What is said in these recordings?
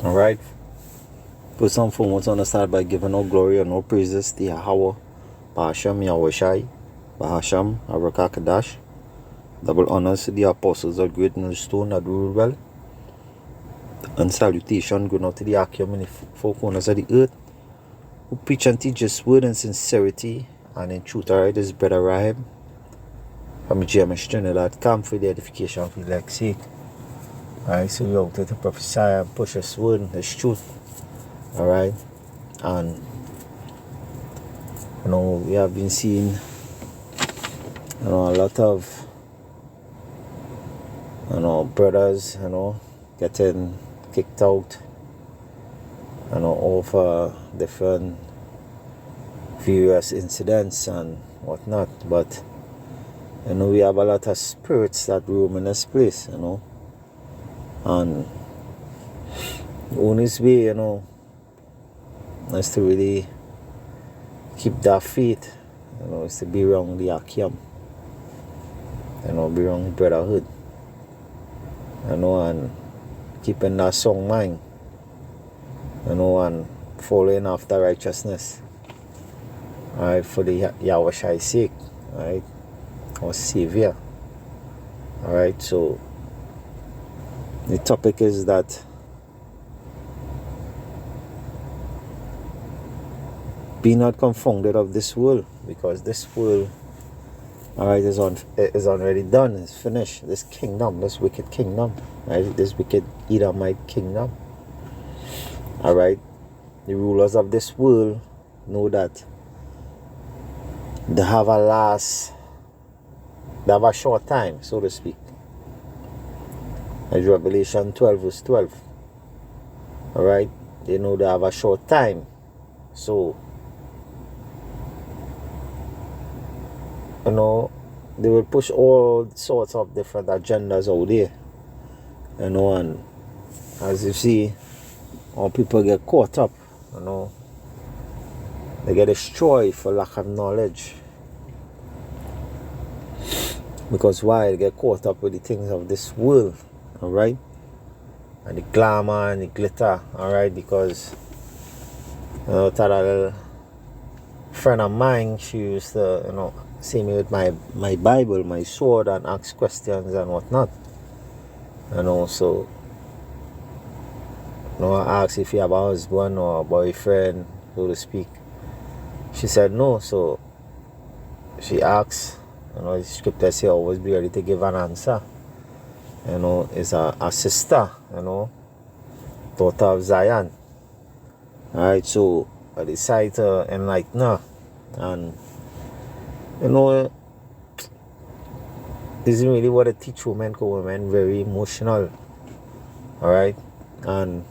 Alright? First and foremost, I want to start by giving all glory and all praises to Yahweh, Bahasham Yahushai, Bahasham Arakakadash. Double honors to the apostles of great millstone that rule well. And salutation going out to the Akim and the four corners of the earth who preach and teach His word in sincerity and in truth. Alright, this is Brother Rahim from GMS Trinidad. Come for the edification of the elect's sake. Alright, so we out there to prophesy and push His word and His truth. Alright, and we have been seeing a lot of brothers getting kicked out over different various incidents and whatnot, but we have a lot of spirits that roam in this place, and the only way is to really keep that faith, is to be around the Akim, be around brotherhood, and keeping that sound mind, and following after righteousness, alright, for the Yahushai's sake, alright, our Savior. Alright, so the topic is that be not confounded of this world, because this world, alright, is already done, it's finished. This kingdom, this wicked kingdom, right? This wicked Edomite kingdom. Alright, the rulers of this world know that they have a short time, so to speak. As Revelation 12 verse 12. Alright, they know they have a short time, so they will push all sorts of different agendas out there, and as you see, all people get caught up, they get destroyed for lack of knowledge. Because why? They get caught up with the things of this world, alright, and the glamour and the glitter, alright, because that little friend of mine, she used to, see me with my Bible, my sword, and ask questions and whatnot. So I asked if you have a husband or a boyfriend, so to speak. She said no, so she asked, the scripture says always be ready to give an answer. Is a sister, daughter of Zion. Alright, so I decided to enlighten her, and this is really what I teach women, because women very emotional. Alright, and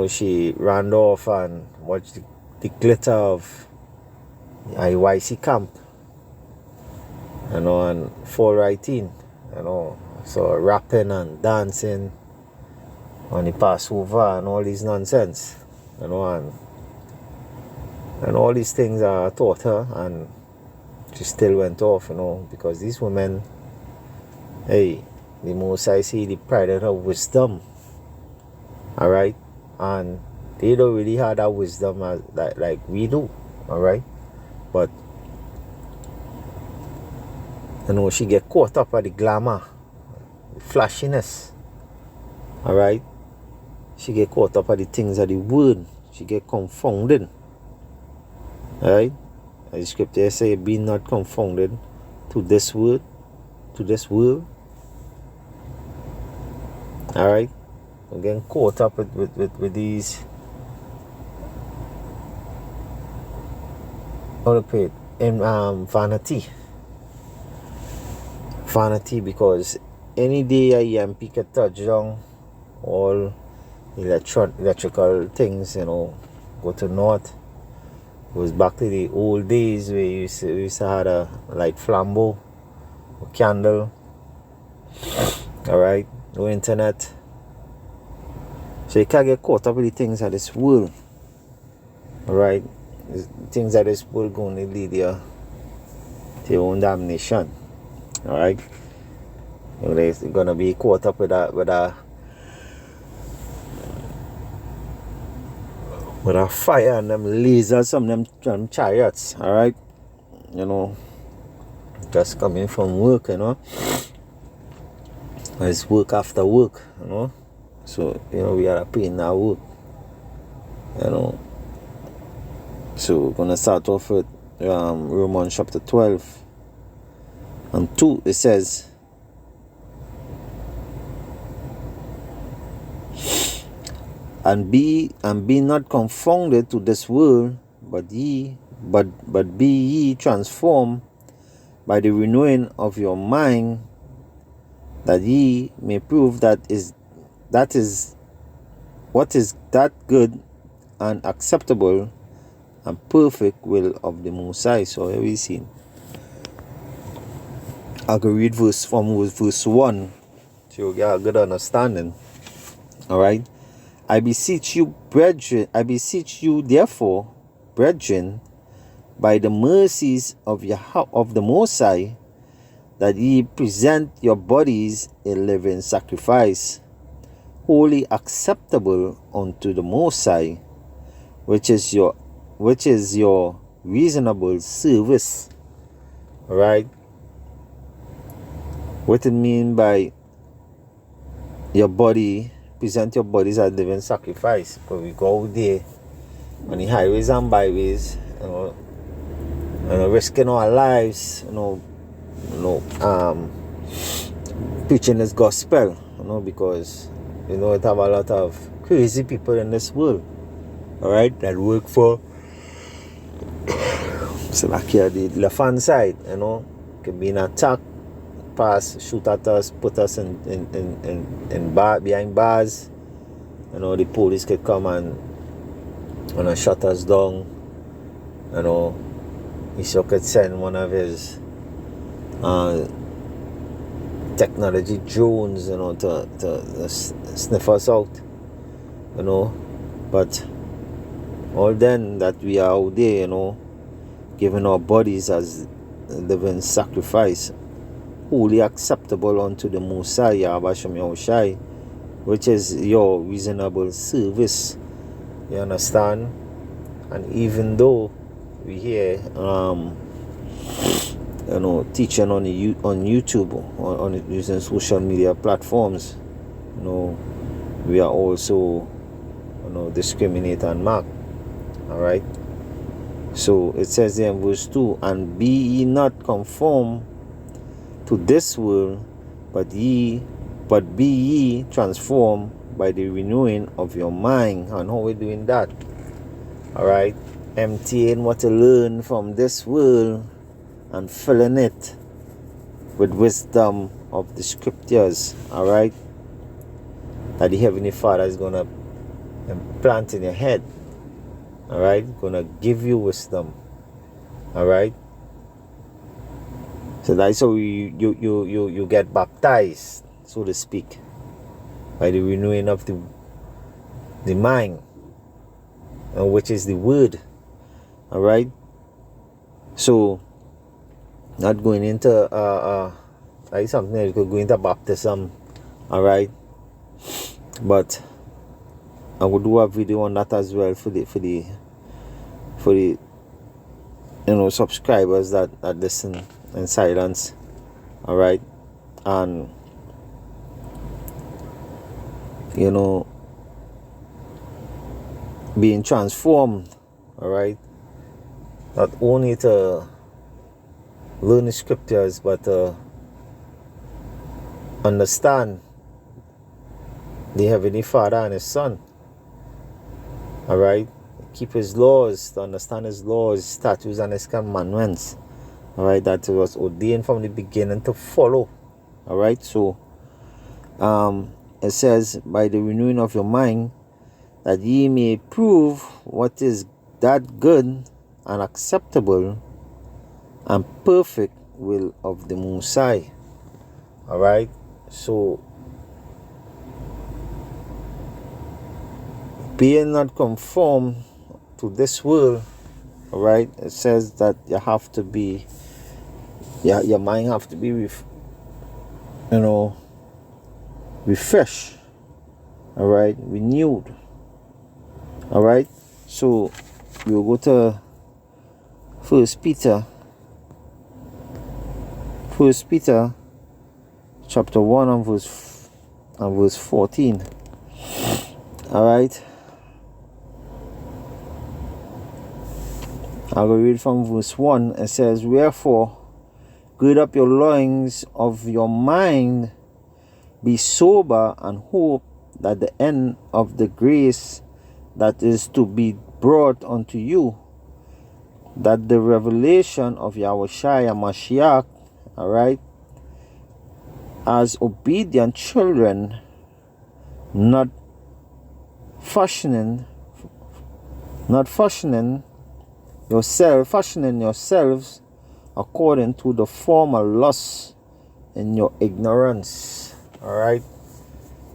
she ran off and watched the glitter of the IYC camp, and fall right in, so rapping and dancing on the Passover and all these nonsense, and all these things I taught her, and she still went off, because these women, hey, the most I see the pride of her wisdom, alright, and they don't really have that wisdom like we do, alright, but she get caught up at the glamour, the flashiness, alright, she get caught up at the things of the world, she get confounded. Alright, as the scripture say, be not confounded to this world. Alright, we're getting caught up with these, how to put it, in vanity, because any day a EMP can touch down, all electrical things, go to north. Goes back to the old days where we used to have a light flambeau, a candle, alright, no internet. So you can't get caught up with the things of this world, alright. The things of this world going to lead you to your own damnation, alright. You're going to be caught up with a with a fire and them lasers, some of them chariots, alright? You know, just coming from work, you know. It's work after work, you know. So, you know, we are paying our work, you know. So we're gonna start off with Romans chapter 12 and 2. It says, and be not confounded to this world, but be ye transformed by the renewing of your mind, that ye may prove that is what is that good and acceptable and perfect will of the Most High. So here we see. I can read verse 1, so you get a good understanding. Alright. I beseech you, therefore, brethren, by the mercies of the Most High, that ye present your bodies a living sacrifice, wholly acceptable unto the Most High, which is your reasonable service. Alright? What it mean by your body, present your bodies as living sacrifice? Because we go out there on the highways and byways, you know, risking our lives, preaching this gospel, because it have a lot of crazy people in this world, alright, that work for so back here the left hand side, could be an attack, pass, shoot at us, put us in bar, behind bars. The police could come and shut us down. He could send one of his technology drones, to sniff us out, but all then that we are out there, giving our bodies as living sacrifice, wholly acceptable unto the Most High, Yahushai, which is your reasonable service. You understand? And even though we hear teaching on YouTube, on using social media platforms, we are also discriminate and mark. Alright? So it says there in verse 2, and be ye not conformed to this world, but be ye transformed by the renewing of your mind. And how we doing that? Alright? Emptying what you learn from this world and filling it with wisdom of the scriptures. Alright? That the Heavenly Father is going to implant in your head. Alright? Going to give you wisdom. Alright? So that's how you get baptized, so to speak, by the renewing of the mind, which is the word. Alright? So, not going into like something that you could go into baptism. Alright? But I will do a video on that as well for the subscribers that listen in silence. Alright? And being transformed. Alright? Not only to learn the scriptures, but to understand the Heavenly Father and His Son. Alright? Keep His laws, to understand His laws, statutes, and His commandments. Alright? That was ordained from the beginning to follow. Alright? So, it says, by the renewing of your mind, that ye may prove what is that good and acceptable and perfect will of the Most High. Alright? So, being not conformed to this world, alright, it says that you have to be, your mind have to be refreshed, alright, renewed, alright. So we'll go to First Peter chapter 1 and verse 14. Alright. I will read from verse 1. It says, "Wherefore, gird up your loins of your mind, be sober, and hope that the end of the grace that is to be brought unto you, that the revelation of Yahushua Mashiach," alright, "as obedient children, not fashioning yourselves according to the former lusts in your ignorance." Alright,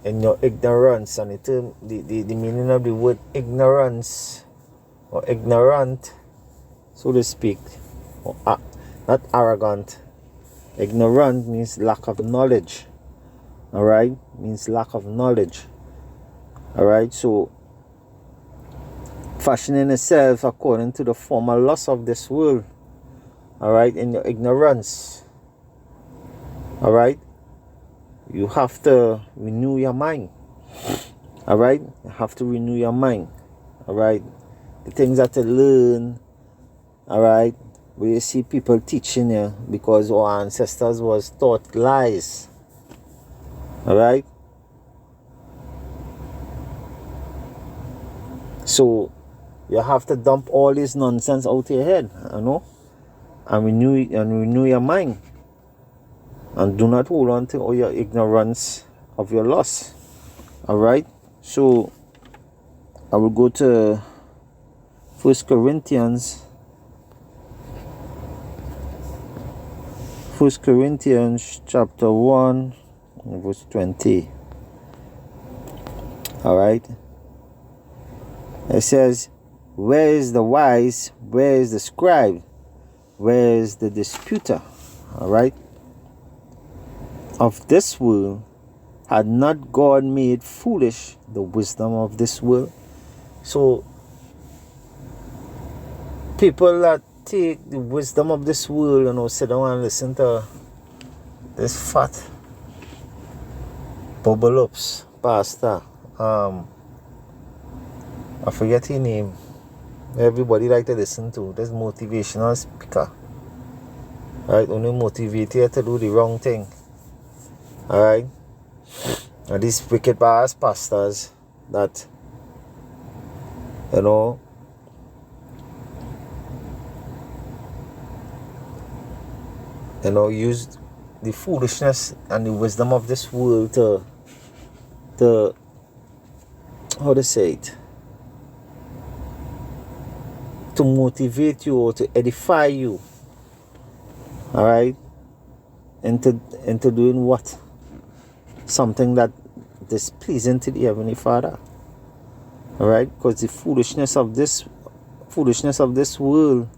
in your ignorance. And the meaning of the word ignorance, or ignorant, so to speak, or not arrogant. Ignorant means lack of knowledge. Alright, means lack of knowledge. Alright, so fashioning yourself according to the former lusts of this world. Alright, in your ignorance. Alright, you have to renew your mind. Alright, you have to renew your mind. Alright, the things that you learn. Alright, where you see people teaching you because our ancestors was taught lies. Alright, so you have to dump all this nonsense out of your head, and renew your mind. And do not hold on to all your ignorance of your loss. Alright, so I will go to 1 Corinthians chapter 1 verse 20. Alright, it says, "Where is the wise? Where is the scribe? Where is the disputer?" Alright, "Of this world had not God made foolish the wisdom of this world?" So people that take the wisdom of this world, sit down and listen to this fat bubble ups pastor. I forget his name. Everybody like to listen to this motivational speaker. Right, only motivate you to do the wrong thing. Alright, and these wicked bars pastors that use the foolishness and the wisdom of this world to how to say it, to motivate you or to edify you. Alright, into doing what? Something that is pleasing to the Heavenly Father. Alright, because the foolishness of this world,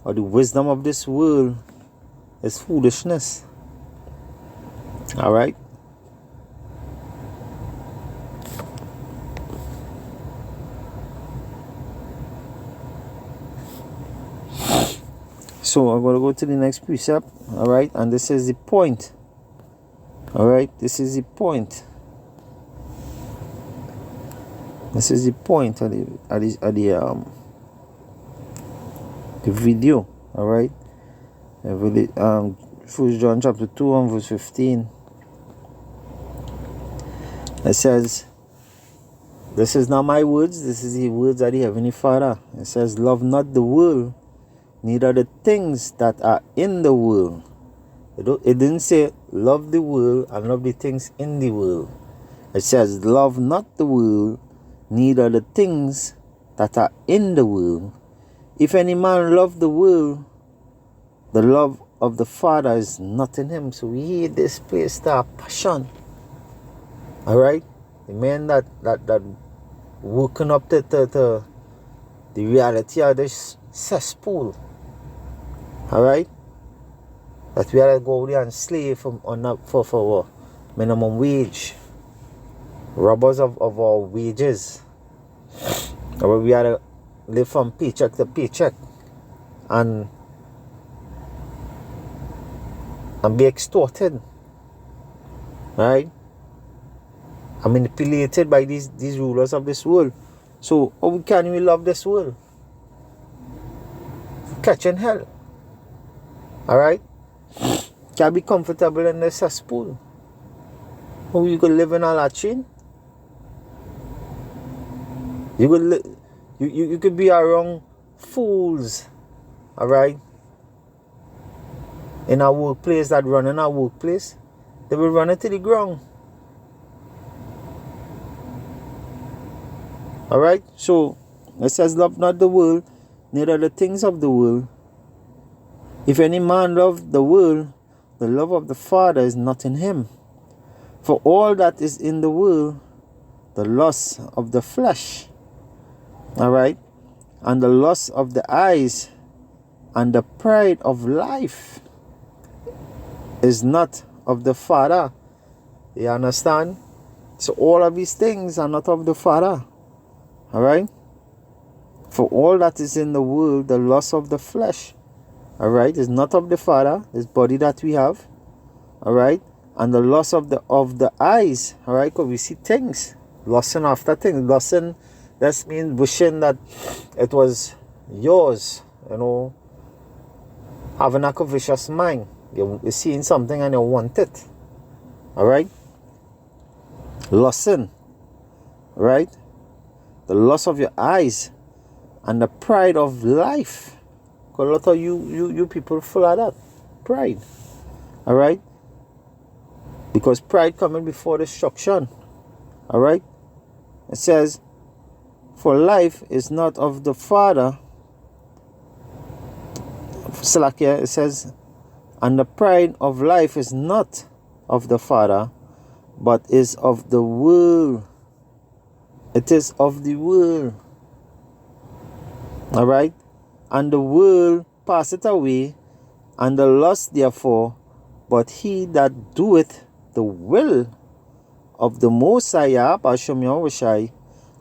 or the wisdom of this world, is foolishness. Alright, so I'm going to go to the next precept. Alright, and this is the point. Alright, this is the point. This is the point of the video. Alright, 1 John chapter 2 and verse 15. It says, "This is not my words, this is the words of the Heavenly Father." It says, "Love not the world, neither the things that are in the world." It didn't say love the world and love the things in the world. It says, "Love not the world, neither the things that are in the world. If any man love the world, the love of the Father is not in him." So we hear this place to passion. Alright? The men that woken up to the reality of this cesspool. Alright? That we are to go there and slave for minimum wage. Robbers of our wages. Or we are to live from paycheck to paycheck and be extorted, right? And manipulated by these rulers of this world. So how can we love this world? Catching hell. Alright? Can be comfortable in the cesspool. How you could live in all that chain? You could you could be around fools. Alright? In our workplace that run in our workplace, they will run it to the ground. Alright? So it says, love not the world, neither the things of the world. If any man love the world, the love of the Father is not in him. For all that is in the world, the lust of the flesh, alright, and the lust of the eyes, and the pride of life is not of the Father. You understand? So all of these things are not of the Father. Alright? For all that is in the world, the lust of the flesh, alright, is not of the Father, this body that we have. Alright? And the lust of the eyes, alright, because we see things, lusting after things. Lusting, that means wishing that it was yours, you know, having a covetous mind. You're seeing something and you want it. Alright? Lusting. Right? The lust of your eyes and the pride of life. Because a lot of you people full of that. Pride. Alright? Because pride coming before destruction. Alright? It says, for life is not of the Father. Salakia, it says, and the pride of life is not of the Father, but is of the world. It is of the world. Alright? And the world passeth away, and the lust therefore, but he that doeth the will of the Most High, Hashem Yahushai,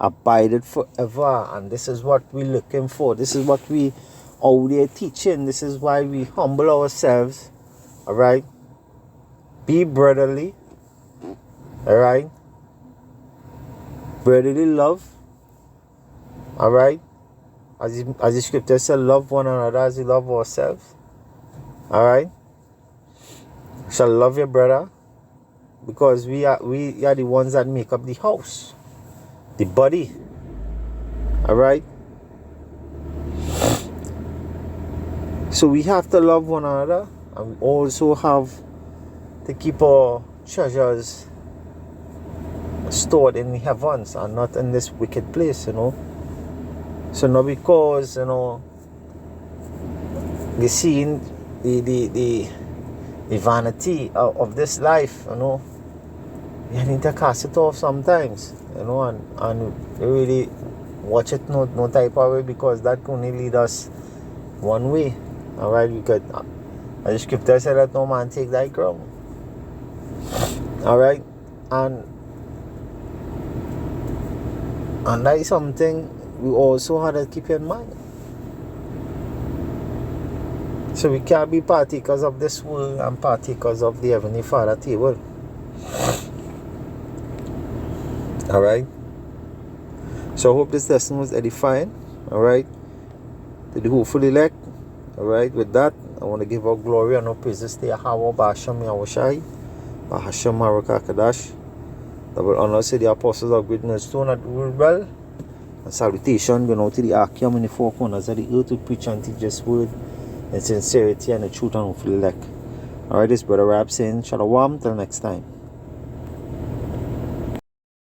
abideth forever. And this is what we're looking for. This is what we out there teaching. This is why we humble ourselves. Alright? Be brotherly. Alright? Brotherly love. Alright? As the scripture says, love one another as we love ourselves. Alright? Shall love your brother. Because we are the ones that make up the house. The body. Alright? So we have to love one another, and we also have to keep our treasures stored in the heavens and not in this wicked place, you know. So not because, you know, the seeing the vanity of this life, you know, you need to cast it off sometimes, you know, and really watch it no type of way, because that can only lead us one way. Alright, because as the scripture said that no man take thy crown. Alright, and that is something we also had to keep in mind. So we can't be partakers of this world and partakers of the Heavenly Father table. Alright, so I hope this lesson was edifying. Alright, to the hopeful elect. Alright, with that, I want to give our glory and our praises to Yahweh, Ba'ashem Yahushai, Ba'ashem Harakakadash. Double honor to the apostles of great millstone that rule well. And salutation going out to the Akim in the four corners of the earth to preach and teach this word in sincerity and the truth and hopefully elect. Alright, this brother Rab saying, Shalom, till next time.